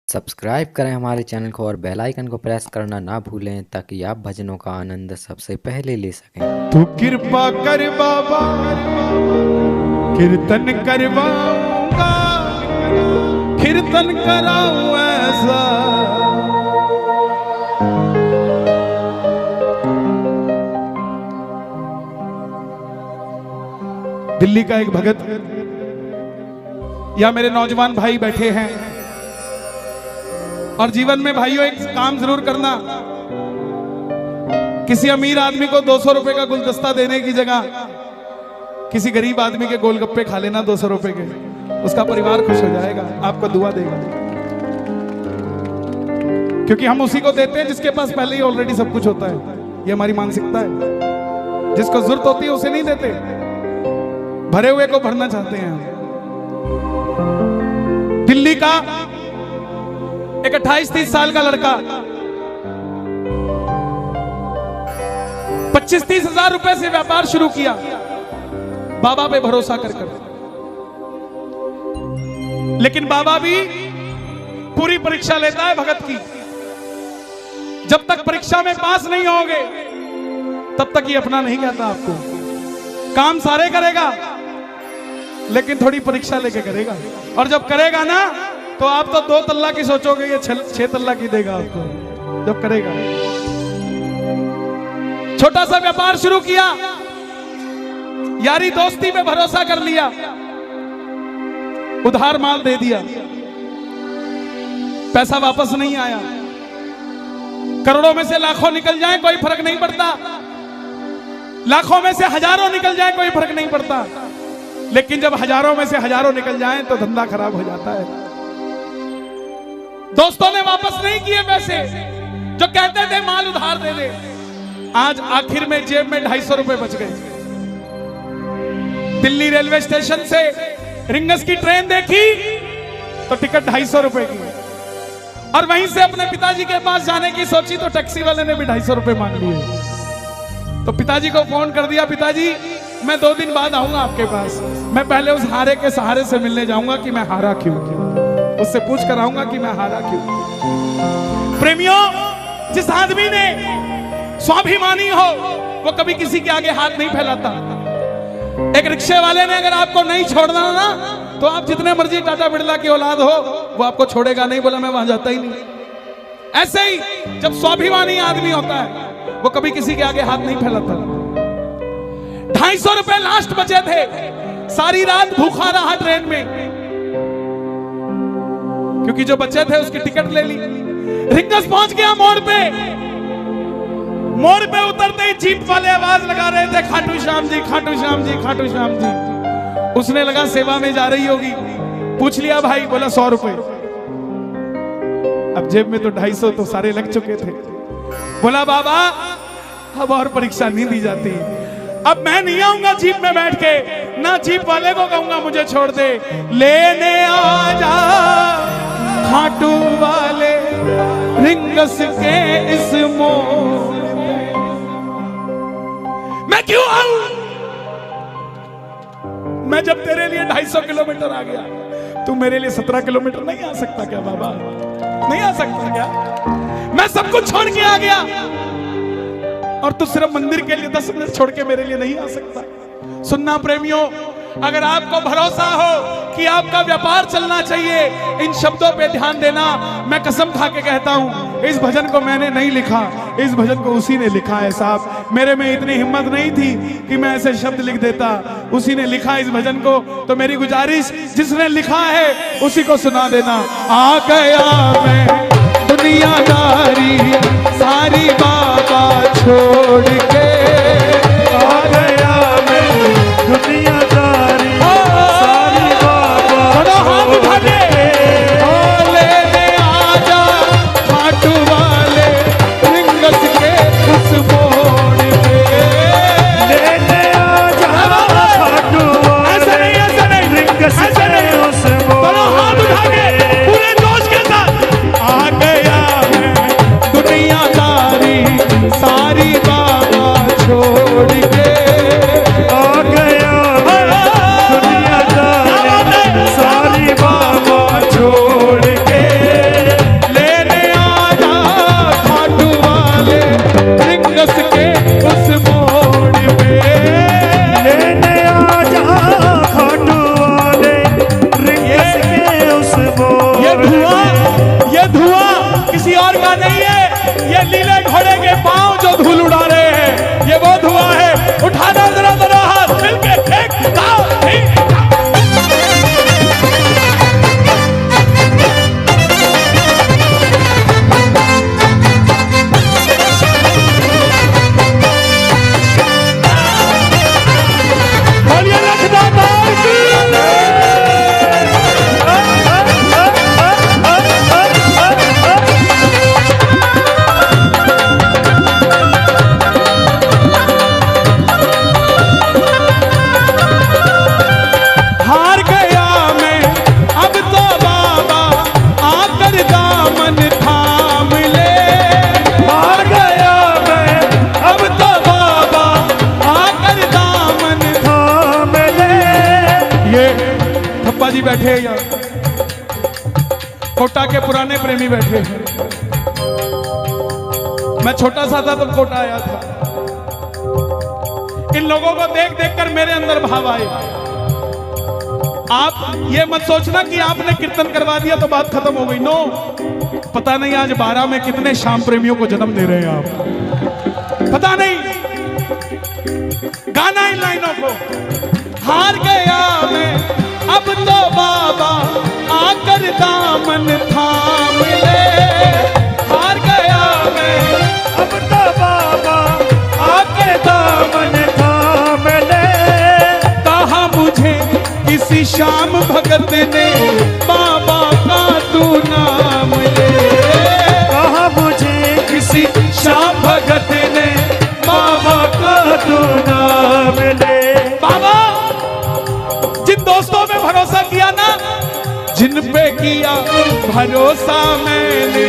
Subscribe करें हमारे channel को और बेल आइकन को प्रेस करना ना भूलें ताकि आप भजनों का आनंद सबसे पहले ले सकें। तू कृपा कर बाबा, कीर्तन करवाऊंगा, कीर्तन कराऊं ऐसा। दिल्ली का एक भगत या मेरे नौजवान भाई बैठे हैं, और जीवन में भाइयों एक काम जरूर करना, किसी अमीर आदमी को 200 रुपए का गुलदस्ता देने की जगह किसी गरीब आदमी के गोलगप्पे खा लेना 200 रुपए के, उसका परिवार खुश हो जाएगा, आपको दुआ देगा। क्योंकि हम उसी को देते हैं जिसके पास पहले ही ऑलरेडी सब कुछ होता है। ये हमारी मानसिकता है। जिसको जरूरत होती है उसे नहीं देते, भरे हुए को भरना चाहते हैं हम। दिल्ली का एक 28-30 साल का लड़का 25-30 हजार रुपए से व्यापार शुरू किया, बाबा पे भरोसा कर। लेकिन बाबा भी पूरी परीक्षा लेता है भगत की। जब तक परीक्षा में पास नहीं होगे तब तक ये अपना नहीं कहता आपको। काम सारे करेगा लेकिन थोड़ी परीक्षा लेके करेगा, और जब करेगा ना तो आप तो 2 तल्ला की सोचोगे, ये 6 तल्ला की देगा आपको जब करेगा। छोटा सा व्यापार शुरू किया, यारी दोस्ती में भरोसा कर लिया, उधार माल दे दिया, पैसा वापस नहीं आया। करोड़ों में से लाखों निकल जाए कोई फर्क नहीं पड़ता, लाखों में से हजारों निकल जाए कोई फर्क नहीं पड़ता, लेकिन जब हजारों में से हजारों निकल जाए तो धंधा खराब हो जाता है। दोस्तों ने वापस नहीं किए पैसे, जो कहते थे माल उधार दे दे। आज आखिर में जेब में 250 रुपए बच गए। दिल्ली रेलवे स्टेशन से रिंगस की ट्रेन देखी तो टिकट 250 रुपए की, और वहीं से अपने पिताजी के पास जाने की सोची तो टैक्सी वाले ने भी 250 रुपए मांग लिए। तो पिताजी को फोन कर दिया, पिताजी मैं 2 दिन बाद आऊंगा आपके पास, मैं पहले उस हारे के सहारे से मिलने जाऊंगा कि मैं हारा क्यों, उससे पूछ कर आऊंगा कि मैं हारा क्यों। प्रेमियों, जिस आदमी ने स्वाभिमानी हो वो कभी किसी के आगे हाथ नहीं फैलाता। एक रिक्शे वाले ने अगर आपको नहीं छोड़ना ना तो आप जितने मर्जी टाटा बिरला की औलाद हो वो आपको छोड़ेगा नहीं, बोला मैं वहां जाता ही नहीं। ऐसे ही जब स्वाभिमानी आदमी होता है वो कभी किसी के आगे हाथ नहीं फैलाता। 250 रुपए लास्ट बचे थे, सारी रात भूखा रहा ट्रेन में, क्योंकि जो बच्चे थे उसकी टिकट ले ली। रिंगस पहुंच गया मोड़ पे, मोड़ पे उतरते ही जीप वाले आवाज लगा रहे थे, खाटू श्याम जी, खाटू श्याम जी, खाटू श्याम जी। उसने लगा सेवा में जा रही होगी, पूछ लिया भाई, बोला 100 रुपए। अब जेब में तो 250 तो सारे लग चुके थे। बोला बाबा अब और परीक्षा नहीं दी जाती, अब मैं नहीं आऊंगा जीप में बैठ के, ना जीप वाले को कहूंगा मुझे छोड़ दे, लेने आ जा खाटू वाले रिंगस के इस मोड़ में। मैं क्यों आऊं? मैं जब तेरे लिए 250 किलोमीटर आ गया, तू मेरे लिए 17 किलोमीटर नहीं आ सकता क्या बाबा? नहीं आ सकता क्या? मैं सब कुछ छोड़ के आ गया और तू सिर्फ मंदिर के लिए 10 मिनट छोड़ के मेरे लिए नहीं आ सकता। सुनना प्रेमियों, अगर आपको भरोसा हो कि आपका व्यापार चलना चाहिए, इन शब्दों पे ध्यान देना। मैं कसम खा के कहता हूं, इस भजन को मैंने नहीं लिखा, इस भजन को उसी ने लिखा है साहब। मेरे में इतनी हिम्मत नहीं थी कि मैं ऐसे शब्द लिख देता, उसी ने लिखा इस भजन को। तो मेरी गुजारिश, जिसने लिखा है उसी को सुना देना। आ गया मैं दुनियादारी सारी बाबा छोड़ के, आ गया मैं दुनियादारी सारी बाबा छोड़ के, लेने आजा खाटू वाले रिंगस के उस मोड़ पे, लेने आजा खाटू वाले रिंगस के उस मोड़ पे, पूरे जोश के साथ आ गया मैं दुनियादारी सारी बाबा बैठे हैं यहाँ, कोटा के पुराने प्रेमी बैठे हैं। मैं छोटा सा था तब कोटा आया था। इन लोगों को देख देख कर मेरे अंदर भाव आए। आप ये मत सोचना कि आपने कीर्तन करवा दिया तो बात खत्म हो गई। नो, पता नहीं आज 12 में कितने शाम प्रेमियों को जन्म दे रहे हैं आप, पता नहीं। गाना इन लाइनों को, हार गया मैं अब तो बाबा आकर दामन थाम ले। हार गया मैं अब तो बाबा आके दामन थाम ले। कहा मुझे किसी शाम भगत ने बाबा का तू नाम ले। कहा मुझे किसी शाम भगत ने बाबा का तू नाम ले। बाबा जिन दोस्तों में भरोसा किया ना, जिन पे किया भरोसा मैंने,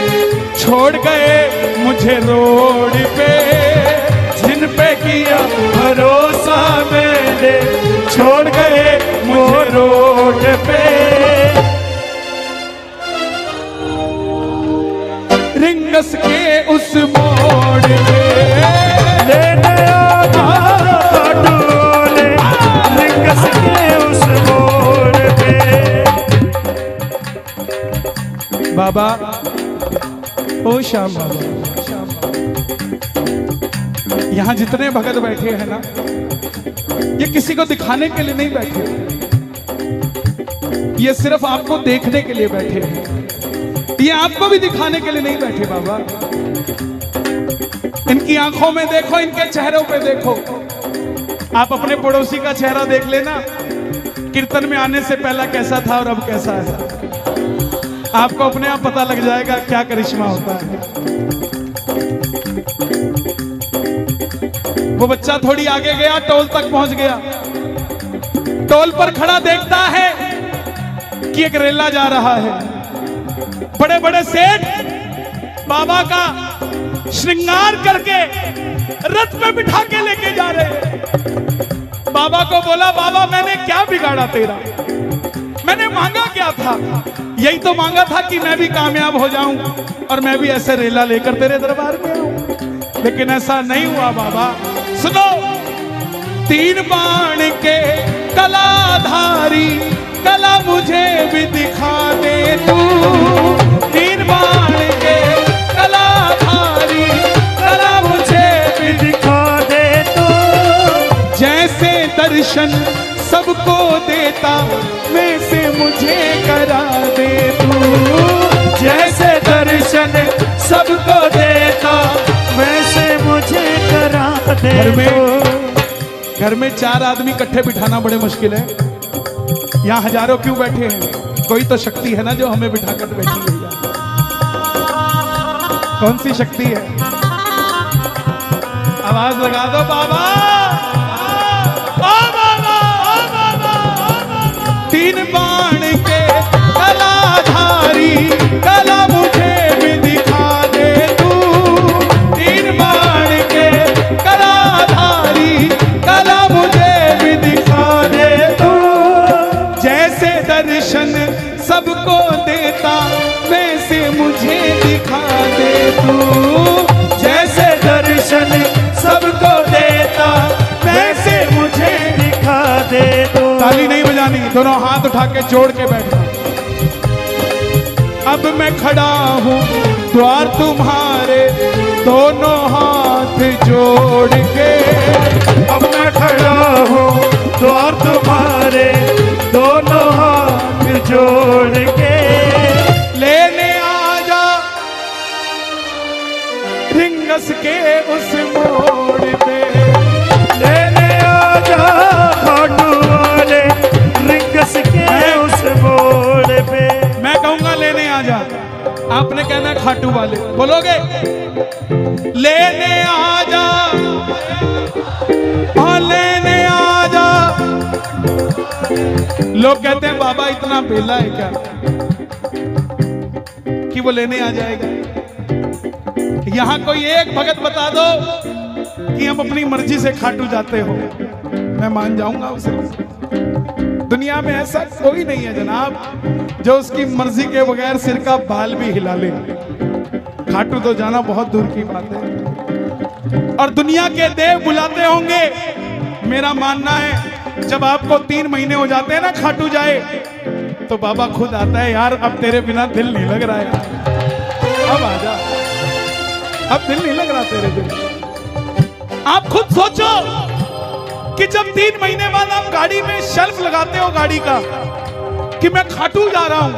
छोड़ गए मुझे रोड पे। जिन पे किया भरोसा मैंने, छोड़ गए मुझे रोड पे। रिंगस के उस मोड़ पे लेने आजा डोले, रिंगस के उस मोड़ पे। बाबा, ओ श्याम बाबा, यहाँ जितने भगत बैठे हैं ना, ये किसी को दिखाने के लिए नहीं बैठे, ये सिर्फ आपको देखने के लिए बैठे हैं। ये आपको भी दिखाने के लिए नहीं बैठे बाबा। इनकी आंखों में देखो, इनके चेहरों पे देखो। आप अपने पड़ोसी का चेहरा देख लेना, कीर्तन में आने से पहला कैसा था और अब कैसा है। आपको अपने आप पता लग जाएगा क्या करिश्मा होता है। वो बच्चा थोड़ी आगे गया, टोल तक पहुंच गया। टोल पर खड़ा देखता है कि एक रेला जा रहा है। बड़े बड़े सेठ बाबा का श्रृंगार करके रथ में बिठा के लेके जा रहे हैं। बाबा को बोला, बाबा मैंने क्या बिगाड़ा तेरा, मैंने मांगा क्या था? यही तो मांगा था कि मैं भी कामयाब हो जाऊं और मैं भी ऐसे रेला लेकर तेरे दरबार में आऊं। लेकिन ऐसा नहीं हुआ बाबा। सुनो, 3 बाण के कलाधारी कला मुझे भी दिखा दे तू। 3 बाण के कलाधारी कला मुझे भी दिखा दे तू। जैसे दर्शन सबको देता वैसे मुझे करा दे तू। जैसे दर्शन सबको देता वैसे मुझे करा दे। घर में 4 आदमी इकट्ठे बिठाना बड़े मुश्किल है। यहाँ हजारों क्यों बैठे हैं? कोई तो शक्ति है ना जो हमें बिठाकर बैठी हुई है। कौन सी शक्ति है? आवाज लगा दो बाबा। ओ बाबा, ओ बाबा, ओ बाबा। 3 बाण के कलाधारी कला मुझे भी दिखा दे तू। 3 बाण के कलाधारी कला मुझे भी दिखा दे तू। जैसे दर्शन सबको देता वैसे मुझे दिखा दे तू। जैसे दर्शन सबको देता वैसे मुझे दिखा दे तू। ताली नहीं बजानी, दोनों हाथ उठा के जोड़ के बैठना। अब मैं खड़ा हूँ द्वार तुम्हारे, दोनों हाथ जोड़ के। अब मैं खड़ा हूँ द्वार तुम्हारे, दोनों हाथ जोड़ के। लेने आजा रिंगस के उस मोड़ पे। लेने आजा खाटू वाले, रिंगस के उस मोड़ पे। मैं कहूंगा लेने आजा, आपने कहना है खाटू वाले। बोलोगे? लेने आजा, हाँ लेने आजा। लोग कहते हैं बाबा इतना बेला है क्या कि वो लेने आ जाएगा? यहां कोई एक भगत बता दो कि हम अपनी मर्जी से खाटू जाते हो, मैं मान जाऊंगा उसे। दुनिया में ऐसा कोई नहीं है जनाब जो उसकी मर्जी के बगैर सिर का बाल भी हिला ले। खाटू तो जाना बहुत दूर की बात है। और दुनिया के देव बुलाते होंगे। मेरा मानना है जब आपको 3 महीने हो जाते हैं ना खाटू जाए, तो बाबा खुद आता है, यार अब तेरे बिना दिल नहीं लग रहा है, अब आजा, अब दिल नहीं लग रहा तेरे बिना। आप खुद सोचो कि जब 3 महीने बाद आप गाड़ी में शेल्फ लगाते हो गाड़ी का कि मैं खाटू जा रहा हूं,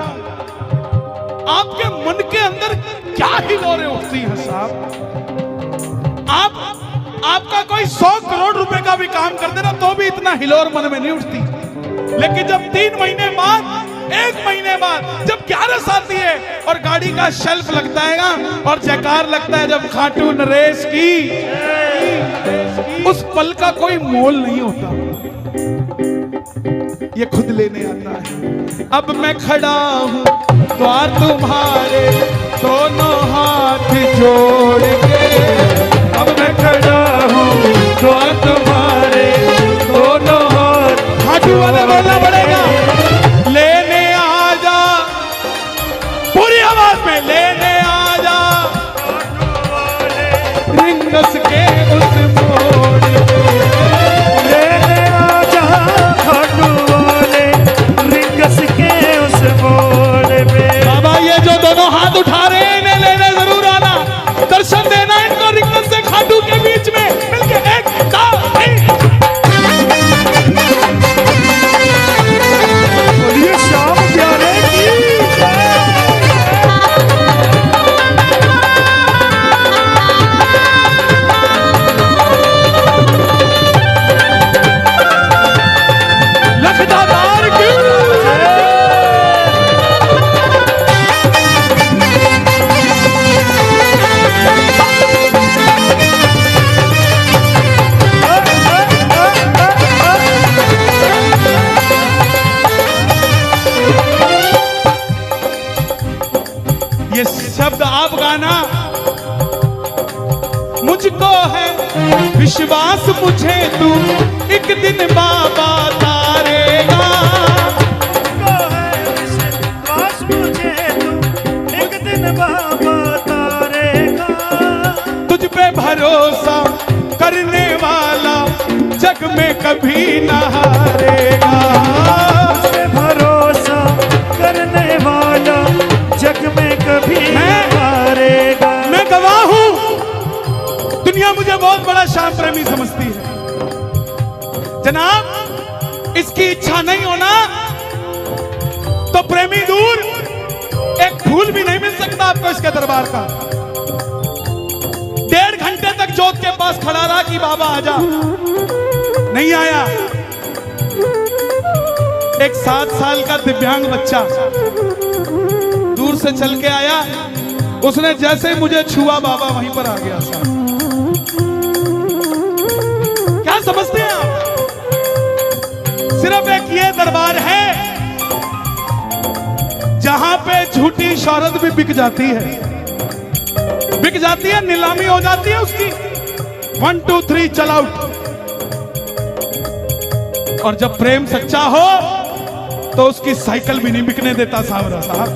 आपके मन के अंदर क्या हिलोरें उठती हैं साहब। आपका कोई 100 करोड़ रुपए का भी काम कर देना तो भी इतना हिलोर मन में नहीं उठती। लेकिन जब 3 महीने बाद, 1 महीने बाद, जब 11 आती है और गाड़ी का शेल्फ लगता है ना और जयकार लगता है जब खाटू नरेश की, उस पल का कोई मोल नहीं होता। ये खुद लेने आता है। अब मैं खड़ा हूं द्वार तुम्हारे दोनों हाथ जोड़ के, अब मैं खड़ा हूँ द्वार तुम्हारे दोनों हाथ। खाटू वाले बोलना पड़ेगा, लेने आजा, पूरी आवाज में लेने आजा रिंगस के उस मोड़ पे, लेने आजा खाटू वाले रिंगस के उस मोड़ पे। बाबा ये जो दोनों हाथ उठा रहे हैं इन्हें लेने जरूर आना, दर्शन देना इनको रिंगस से खाटू के बीच में मिलके। 1 2 3 बोलिए श्याम प्यारे की जय। लखदार की ये शब्द आप गाना, मुझको है विश्वास मुझे तू एक दिन बाबा तारेगा, को है विश्वास मुझे तू एक दिन बाबा तारेगा। तुझ पे भरोसा करने वाला जग में कभी न हारेगा, तुझ पे भरोसा करने वाला जग में कभी नहीं हारेगा। मैं गवाह हूं, दुनिया मुझे बहुत बड़ा श्याम प्रेमी समझती है जनाब। इसकी इच्छा नहीं होना तो प्रेमी दूर, एक फूल भी नहीं मिल सकता आपको इसके दरबार का। 1.5 घंटे तक जोत के पास खड़ा रहा कि बाबा आजा, नहीं आया। एक 7 साल का दिव्यांग बच्चा दूर से चल के आया, उसने जैसे ही मुझे छुआ बाबा वहीं पर आ गया साहब। क्या समझते हैं आप? सिर्फ एक ये दरबार है जहां पे झूठी शौहरत भी बिक जाती है, बिक जाती है, नीलामी हो जाती है उसकी। 1 2 3 चल आउट। और जब प्रेम सच्चा हो तो उसकी साइकिल भी नहीं बिकने देता सावरा साहब।